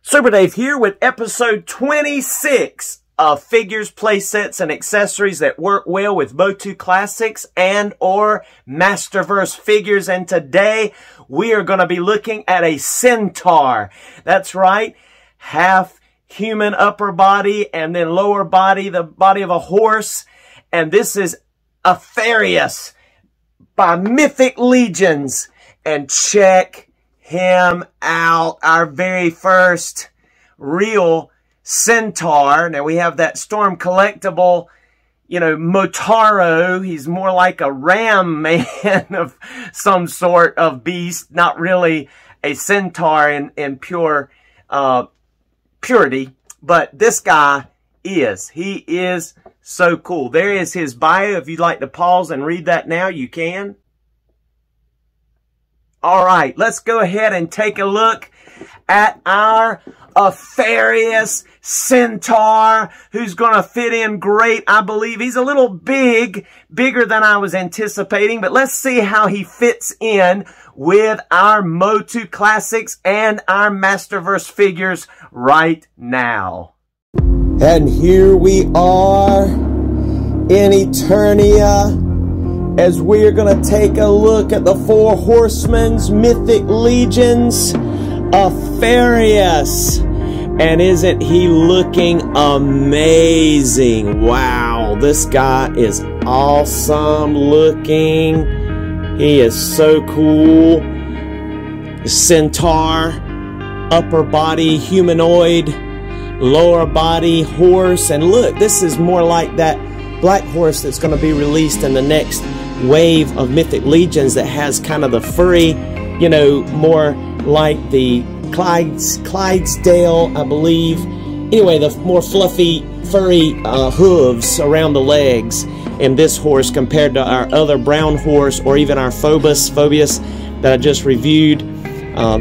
Super Dave here with episode 26 of Figures, Playsets, and Accessories that work well with MOTU Classics and or Masterverse Figures. And today we are going to be looking at a Centaur. That's right, half human upper body and then lower body, the body of a horse. And this is Aphareus by Mythic Legions. And check him out, our very first real Centaur. Now we have that Storm collectible, you know, Motaro. He's more like a ram man of some sort of beast, not really a Centaur in pure purity, but this guy is. He is so cool. There is his bio. If you'd like to pause and read that now, you can. All right, let's go ahead and take a look at our Aphareus Centaur, who's going to fit in great, I believe. He's a little bigger than I was anticipating, but let's see how he fits in with our MOTU Classics and our Masterverse Figures right now. And here we are in Eternia, as we are going to take a look at the Four Horsemen's Mythic Legions, Aphareus. And isn't he looking amazing? Wow, this guy is awesome looking. He is so cool. Centaur, upper body humanoid, lower body horse. And look, this is more like that black horse that's going to be released in the next wave of Mythic Legions that has kind of the furry, you know, more like the Clydesdale, I believe. Anyway, the more fluffy, furry hooves around the legs in this horse compared to our other brown horse or even our Phoebus that I just reviewed.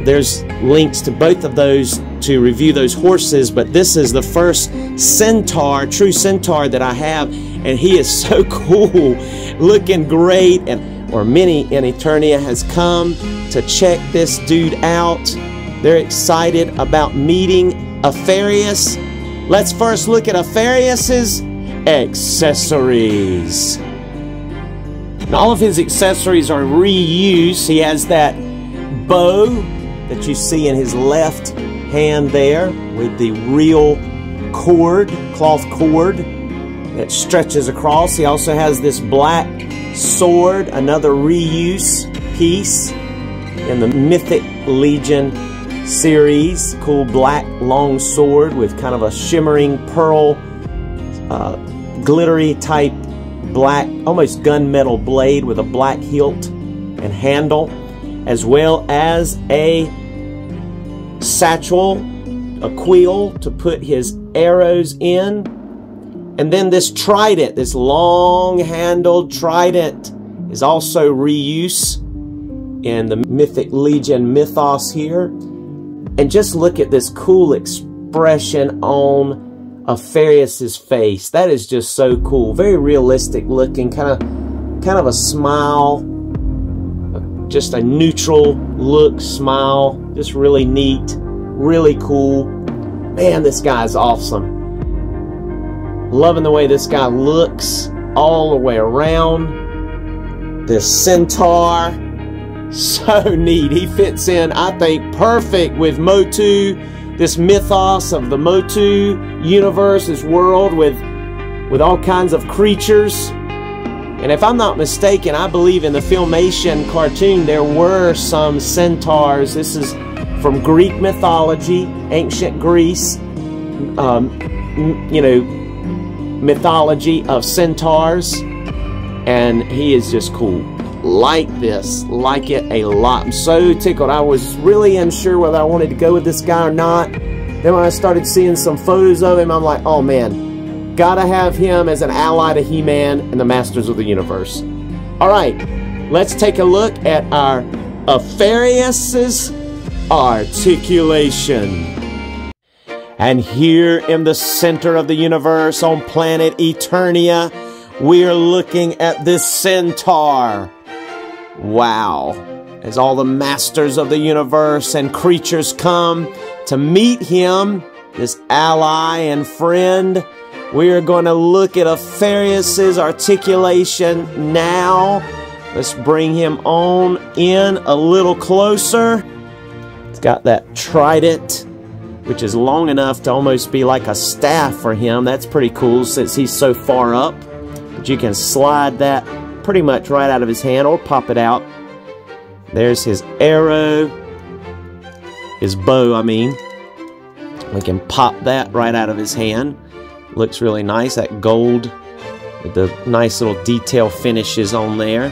There's links to both of those to review those horses, but this is the first Centaur, true Centaur that I have, and he is so cool, looking great. And many in Eternia has come to check this dude out. They're excited about meeting Aphareus. Let's first look at Aphareus's accessories. And all of his accessories are reused. He has that bow that you see in his left hand there with the real cord, cloth cord that stretches across. He also has this black sword, another reuse piece in the Mythic Legion series. Cool black long sword with kind of a shimmering pearl, glittery type black, almost gunmetal blade with a black hilt and handle, as well as a satchel, a quill to put his arrows in. And then this trident, this long-handled trident, is also reuse in the Mythic Legion mythos here. And just look at this cool expression on Aphareus's face. That is just so cool. Very realistic looking, kind of a smile, just a neutral look, smile, just really neat, really cool. Man, this guy's awesome. Loving the way this guy looks all the way around. This Centaur, so neat. He fits in, I think, perfect with MOTU, this mythos of the MOTU universe, this world with all kinds of creatures. And if I'm not mistaken, I believe in the Filmation cartoon there were some centaurs. This is from Greek mythology, ancient Greece, you know, mythology of centaurs, and he is just cool. like this. Like it a lot. I'm so tickled. I was really unsure whether I wanted to go with this guy or not. Then when I started seeing some photos of him, I'm like, oh man, gotta have him as an ally to He-Man and the Masters of the Universe. Alright, let's take a look at our Aphareus' Articulation. And here in the center of the universe on planet Eternia, we're looking at this Centaur. Wow. As all the masters of the universe and creatures come to meet him, this ally and friend, we are going to look at Aphareus' Articulation now. Let's bring him on in a little closer. It's got that trident, which is long enough to almost be like a staff for him. That's pretty cool since he's so far up. But you can slide that pretty much right out of his hand or pop it out. There's his arrow, his bow, I mean. We can pop that right out of his hand. Looks really nice, that gold with the nice little detail finishes on there.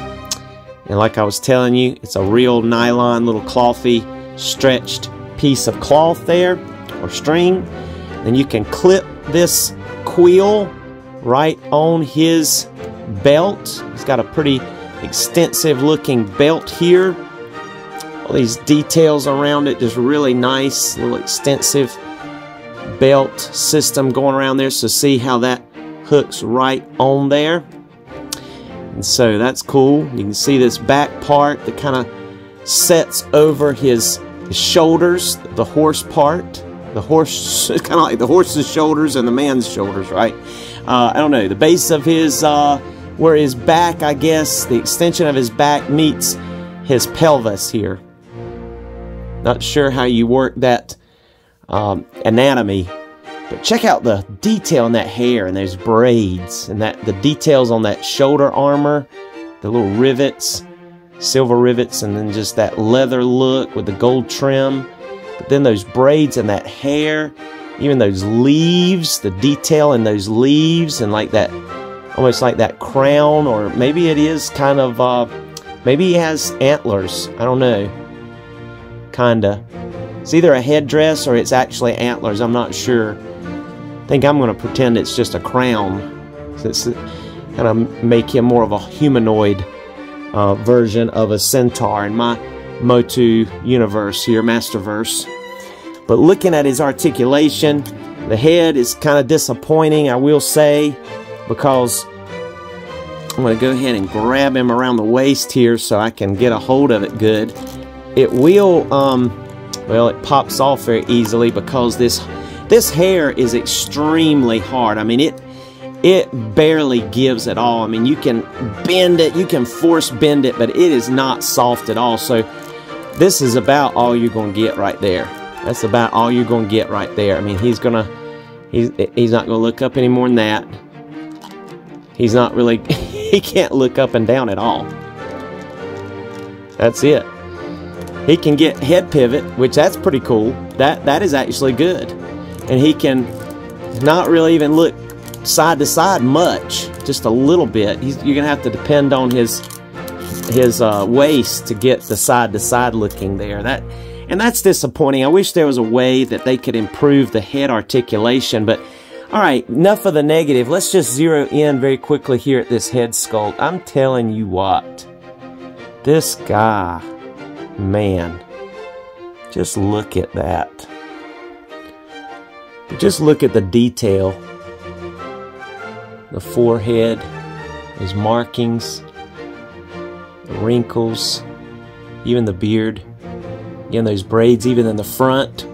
And like I was telling you, it's a real nylon, little clothy, stretched piece of cloth there, or string. Then you can clip this quill right on his belt. He's got a pretty extensive looking belt here. All these details around it, just really nice, little extensive belt system going around there. So see how that hooks right on there. And so that's cool. You can see this back part that kind of sets over his shoulders, the horse part. The horse, it's kind of like the horse's shoulders and the man's shoulders, right? I don't know. The base of his, where his back, I guess, the extension of his back meets his pelvis here. Not sure how you work that anatomy, but check out the detail in that hair and those braids and that the details on that shoulder armor, the little rivets, silver rivets, and then just that leather look with the gold trim. But then those braids and that hair, even those leaves, the detail in those leaves, and like that, almost like that crown, or maybe it is kind of, maybe he has antlers. I don't know. Kinda. It's either a headdress or it's actually antlers. I'm not sure. I think I'm going to pretend it's just a crown. So it's kind of make him more of a humanoid version of a centaur in my MOTU universe here, Masterverse. But looking at his articulation, the head is kind of disappointing, I will say, because I'm going to go ahead and grab him around the waist here so I can get a hold of it good. It will, well, it pops off very easily because this hair is extremely hard. I mean, it barely gives at all. I mean, you can bend it, you can force bend it, but it is not soft at all. So this is about all you're going to get right there. That's about all you're going to get right there. I mean, he's not going to look up any more than that. He's not really, he can't look up and down at all. That's it. He can get head pivot, which that's pretty cool. That is actually good. And he can not really even look side to side much, just a little bit. You're going to have to depend on his waist to get the side to side looking there. And that's disappointing. I wish there was a way that they could improve the head articulation, but alright, enough of the negative. Let's just zero in very quickly here at this head sculpt. I'm telling you what, this guy, man, just look at that. Just look at the detail. The forehead, his markings, the wrinkles, even the beard. Again, those braids even in the front.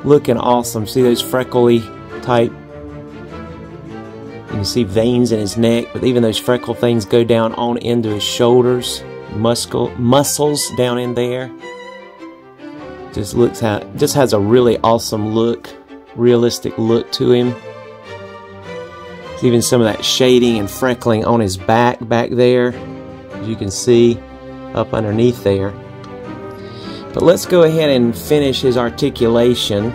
Looking awesome. See those freckly type. You can see veins in his neck, but even those freckle things go down on into his shoulders. Muscles down in there. Just has a really awesome look, realistic look to him. There's even some of that shading and freckling on his back there, as you can see up underneath there. But let's go ahead and finish his articulation.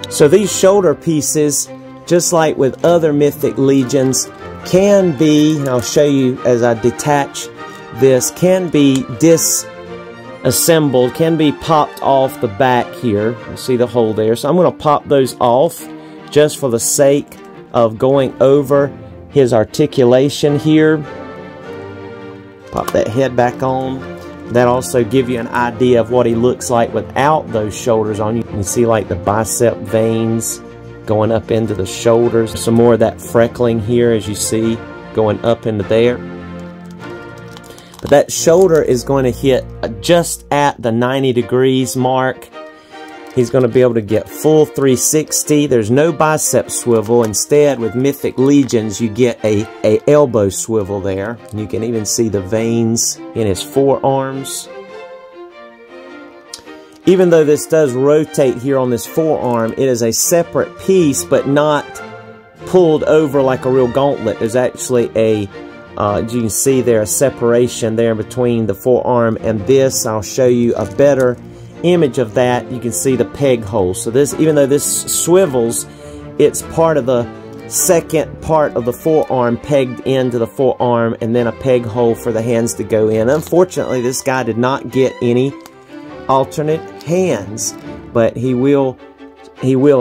So these shoulder pieces, just like with other Mythic Legions, can be, and I'll show you as I detach this can be disassembled, can be popped off the back here. You see the hole there. So I'm going to pop those off just for the sake of going over his articulation here. Pop that head back on. That also give you an idea of what he looks like without those shoulders on. You can see like the bicep veins going up into the shoulders. Some more of that freckling here, as you see, going up into there. But that shoulder is going to hit just at the 90 degrees mark. He's going to be able to get full 360. There's no bicep swivel. Instead, with Mythic Legions, you get a elbow swivel there. And you can even see the veins in his forearms. Even though this does rotate here on this forearm, it is a separate piece, but not pulled over like a real gauntlet. There's actually a, as you can see there, a separation there between the forearm and this. I'll show you a better image of that. You can see the peg hole. So this, even though this swivels, it's part of the second part of the forearm pegged into the forearm, and then a peg hole for the hands to go in. Unfortunately, this guy did not get any alternate hands, but he will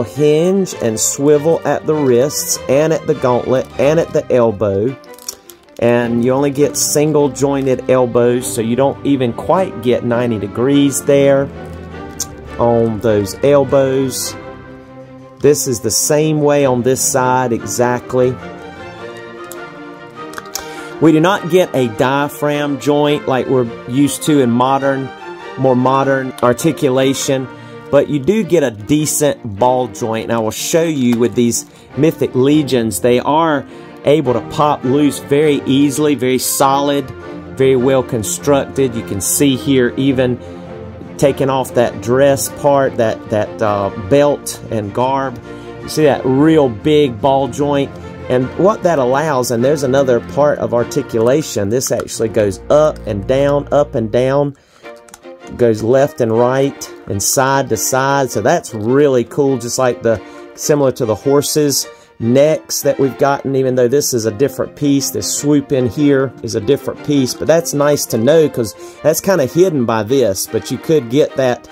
hinge and swivel at the wrists and at the gauntlet and at the elbow. And you only get single jointed elbows, so you don't even quite get 90 degrees there on those elbows. This is the same way on this side exactly. We do not get a diaphragm joint like we're used to in more modern articulation, but you do get a decent ball joint. And I will show you with these Mythic Legions, they are able to pop loose very easily, very solid, very well constructed. You can see here even taking off that dress part, that belt and garb. You see that real big ball joint. And what that allows, and there's another part of articulation, this actually goes up and down, goes left and right and side to side. So that's really cool, just like similar to the horses' necks that we've gotten, even though this is a different piece. This swoop in here is a different piece, but that's nice to know because that's kind of hidden by this. But you could get that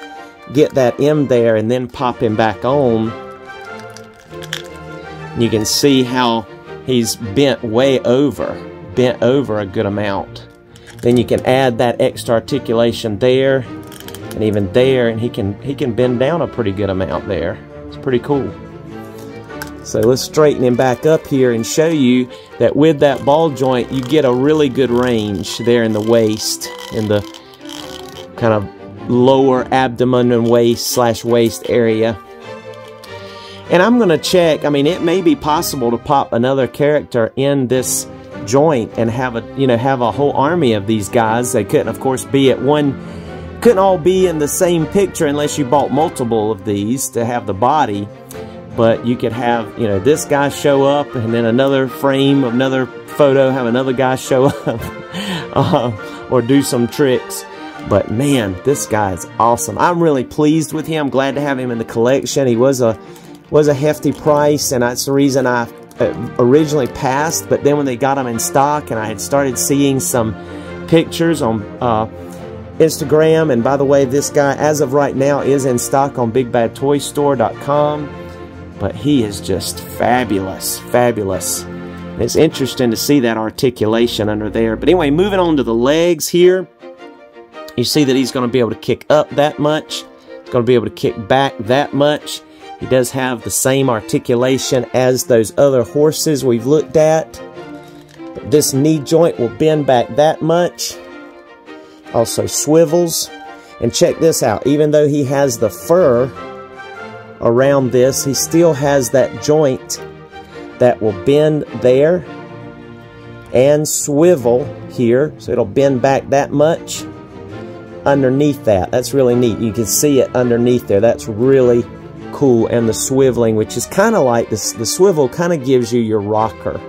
in there and then pop him back on. You can see how he's bent over a good amount. Then you can add that extra articulation there and even there, and he can bend down a pretty good amount there. It's pretty cool. So let's straighten him back up here and show you that with that ball joint, you get a really good range there in the waist, in the kind of lower abdomen and waist area. And I'm going to check, I mean, it may be possible to pop another character in this joint and have a whole army of these guys. They couldn't, of course, couldn't all be in the same picture unless you bought multiple of these to have the body. But you could have, this guy show up, and then another frame, another photo, have another guy show up, or do some tricks. But man, this guy is awesome. I'm really pleased with him. Glad to have him in the collection. He was a hefty price, and that's the reason I originally passed. But then when they got him in stock, and I had started seeing some pictures on Instagram, and by the way, this guy, as of right now, is in stock on BigBadToyStore.com. But he is just fabulous, fabulous. And it's interesting to see that articulation under there. But anyway, moving on to the legs here. You see that he's going to be able to kick up that much. He's going to be able to kick back that much. He does have the same articulation as those other horses we've looked at. But this knee joint will bend back that much. Also swivels. And check this out. Even though he has the fur around this, he still has that joint that will bend there and swivel here, so it'll bend back that much underneath that. That's really neat. You can see it underneath there. That's really cool. And the swiveling, which is kind of like the swivel kind of gives you your rocker.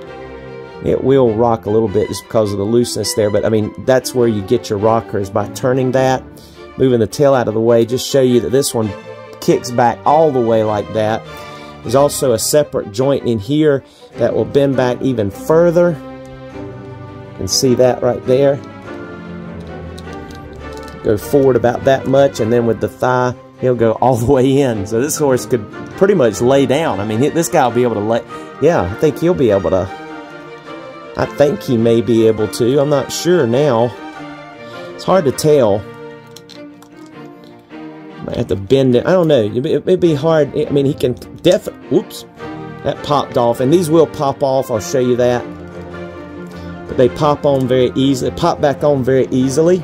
It will rock a little bit just because of the looseness there, but I mean, that's where you get your rocker, is by turning that, moving the tail out of the way. Just show you that this one kicks back all the way like that. There's also a separate joint in here that will bend back even further. You can see that right there. go forward about that much, and then with the thigh, he'll go all the way in. So this horse could pretty much lay down. I mean, this guy will be able to lay. Yeah, I think he'll be able to. I think he may be able to. I'm not sure now. It's hard to tell. Might have to bend it. I don't know. It'd be hard. I mean, he can definitely. Oops, that popped off, and these will pop off. I'll show you that. But they pop on very easily. Pop back on very easily.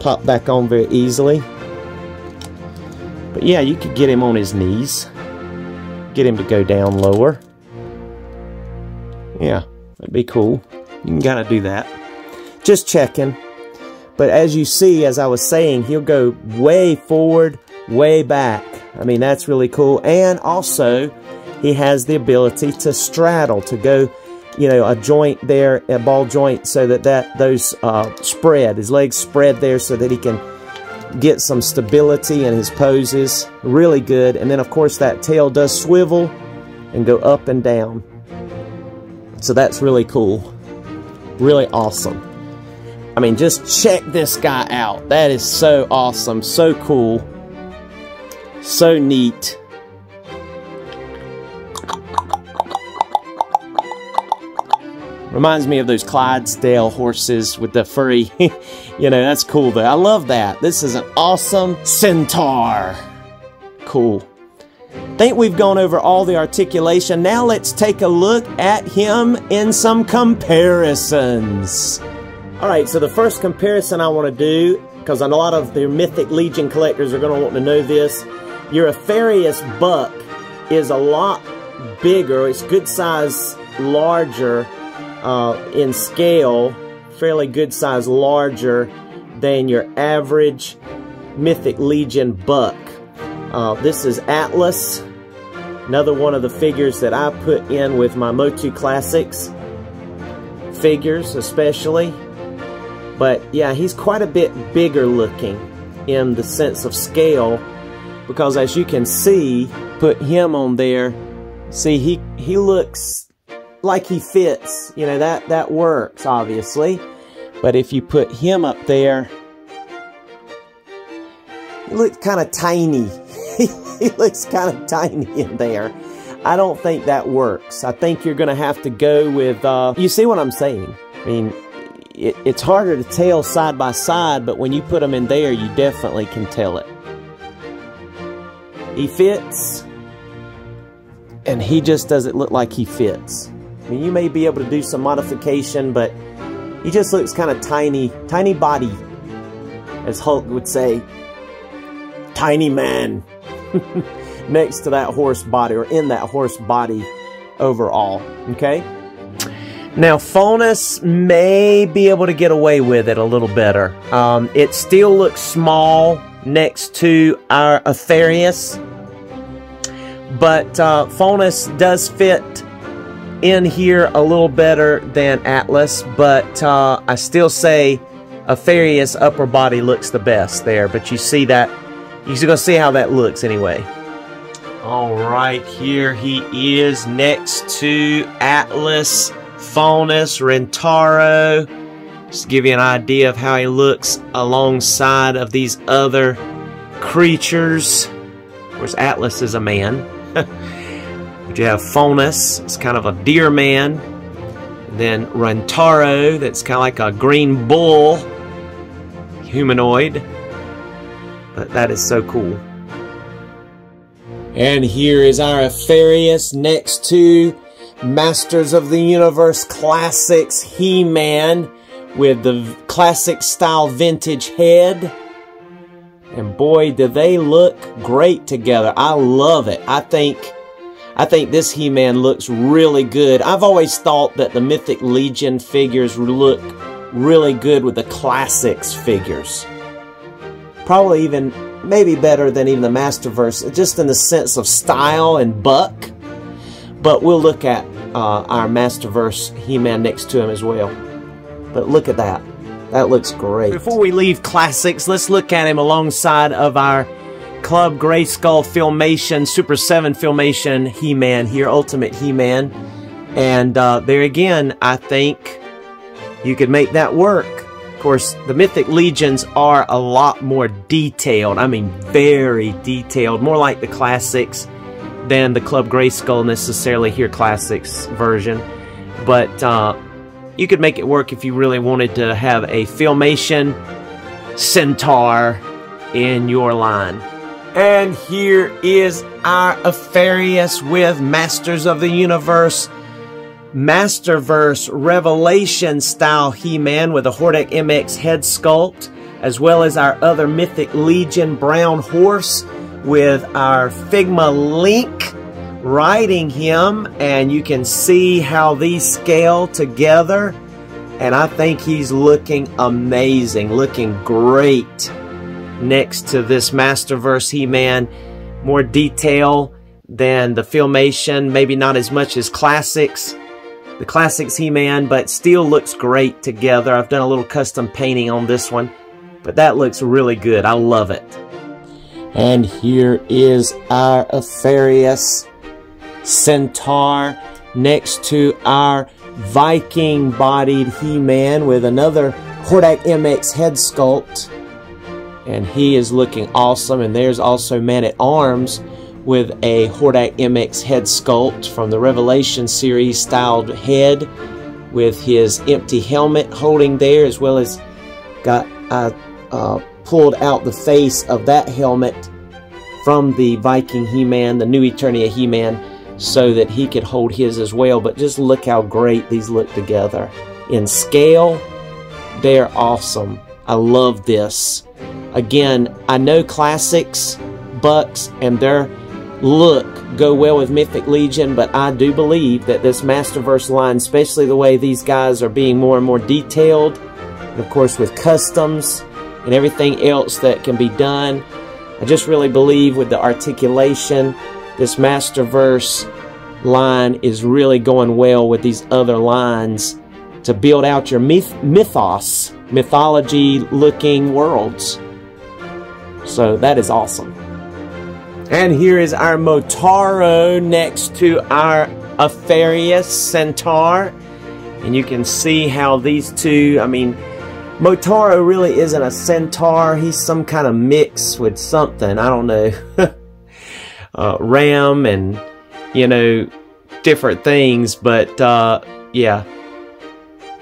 Pop back on very easily. But yeah, you could get him on his knees. Get him to go down lower. Yeah, that'd be cool. You can kind of do that. Just checking. But as you see, as I was saying, he'll go way forward, way back. I mean, that's really cool. And also, he has the ability to straddle, to go, you know, a joint there, a ball joint, so that those spread. His legs spread there so that he can get some stability in his poses. Really good. And then, of course, that tail does swivel and go up and down. So that's really cool. Really awesome. I mean, just check this guy out. That is so awesome. So cool. So neat. Reminds me of those Clydesdale horses with the furry. You know, that's cool though. I love that. This is an awesome Centaur. Cool. Think we've gone over all the articulation. Now let's take a look at him in some comparisons. Alright, so the first comparison I want to do, because a lot of the Mythic Legion collectors are going to want to know this, your Aphareus buck is a lot bigger. It's good size, larger in scale, fairly good size, larger than your average Mythic Legion buck. This is Atlas, another one of the figures that I put in with my MOTU Classics figures especially. But yeah, he's quite a bit bigger looking in the sense of scale, because as you can see, put him on there, see he looks like he fits. You know, that works obviously. But if you put him up there, he looks kind of tiny. He looks kind of tiny in there. I don't think that works. I think you're going to have to go with, you see what I'm saying? I mean, it's harder to tell side by side, but when you put them in there, you definitely can tell it. He fits, and he just doesn't look like he fits. I mean, you may be able to do some modification, but he just looks kind of tiny, tiny body, as Hulk would say. Tiny man. Next to that horse body, or in that horse body overall. Okay? Now, Faunus may be able to get away with it a little better. It still looks small next to our Aphareus, but Faunus does fit in here a little better than Atlas, but I still say Aphareus upper body looks the best there. But you see that, you're going to see how that looks anyway. Alright, here he is next to Atlas, Faunus, Rentaro. Just to give you an idea of how he looks alongside of these other creatures. Of course, Atlas is a man. But you have Faunus, it's kind of a deer man. And then Rentaro, that's kind of like a green bull humanoid. But that is so cool. And here is our Aphareus next to Masters of the Universe Classics He-Man with the classic style vintage head. And boy, do they look great together. I love it. I think this He-Man looks really good. I've always thought that the Mythic Legion figures look really good with the Classics figures. Probably even maybe better than even the Masterverse, just in the sense of style and buck. But we'll look at our Masterverse He-Man next to him as well. But look at that. That looks great. Before we leave Classics, let's look at him alongside of our Club Grayskull Filmation, Super 7 Filmation He-Man here, Ultimate He-Man. And there again, I think you could make that work. Of course, the Mythic Legions are a lot more detailed. I mean, very detailed. More like the Classics than the Club Grayskull necessarily here Classics version. But you could make it work if you really wanted to have a Filmation Centaur in your line. And here is our Aphareus with Masters of the Universe Masterverse Revelation style He-Man with a Hordak MX head sculpt, as well as our other Mythic Legion brown horse with our Figma Link riding him, and you can see how these scale together, and I think he's looking amazing, looking great next to this Masterverse He-Man. More detail than the Filmation, maybe not as much as Classics. The Classics He-Man, but still looks great together. I've done a little custom painting on this one, but that looks really good. I love it. And here is our Aphareus Centaur next to our Viking-bodied He-Man with another Hordak MX head sculpt. And he is looking awesome. And there's also Man-at-Arms with a Hordak MX head sculpt from the Revelation series styled head with his empty helmet holding there, as well as got pulled out the face of that helmet from the Viking He-Man, the New Eternia He-Man, so that he could hold his as well. But just look how great these look together. In scale, they're awesome. I love this. Again, I know Classics, Bucks, and their look go well with Mythic Legion, but I do believe that this Masterverse line, especially the way these guys are being more and more detailed, and of course with customs and everything else that can be done, I just really believe with the articulation, this Masterverse line is really going well with these other lines to build out your mythology looking worlds. So that is awesome. And here is our Motaro next to our Aphareus Centaur. And you can see how these two, I mean, Motaro really isn't a centaur. He's some kind of mix with something. I don't know. Ram and, you know, different things. But, yeah.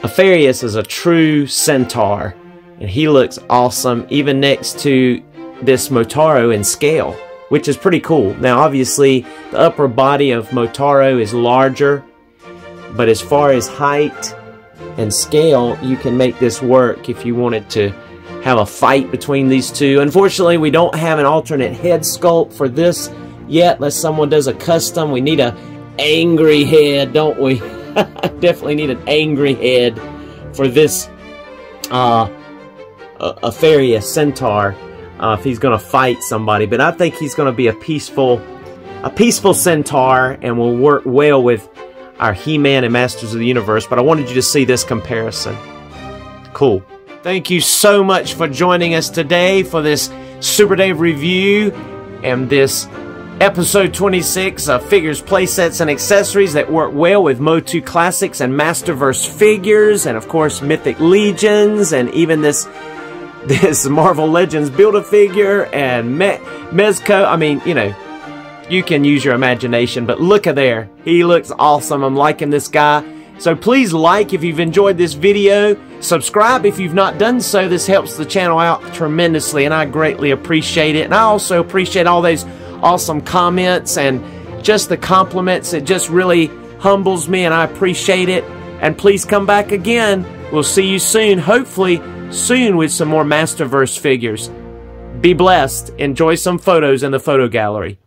Aphareus is a true centaur. And he looks awesome, even next to this Motaro in scale, which is pretty cool. Now, obviously, the upper body of Motaro is larger, but as far as height and scale, you can make this work if you wanted to have a fight between these two. Unfortunately, we don't have an alternate head sculpt for this yet, unless someone does a custom. We need an angry head, don't we? Definitely need an angry head for this Aphareus Centaur. If he's going to fight somebody, but I think he's going to be a peaceful centaur and will work well with our He-Man and Masters of the Universe. But I wanted you to see this comparison. Cool. Thank you so much for joining us today for this Super Dave review and this episode 26 of Figures, Playsets, and Accessories that work well with MOTU Classics and Masterverse Figures, and of course Mythic Legions, and even this Marvel Legends Build-A-Figure and Mezco. I mean, you know, you can use your imagination, but look at there. He looks awesome. I'm liking this guy. So please like if you've enjoyed this video. Subscribe if you've not done so. This helps the channel out tremendously, and I greatly appreciate it. And I also appreciate all those awesome comments and just the compliments. It just really humbles me, and I appreciate it. And please come back again. We'll see you soon, hopefully soon, with some more Masterverse figures. Be blessed. Enjoy some photos in the photo gallery.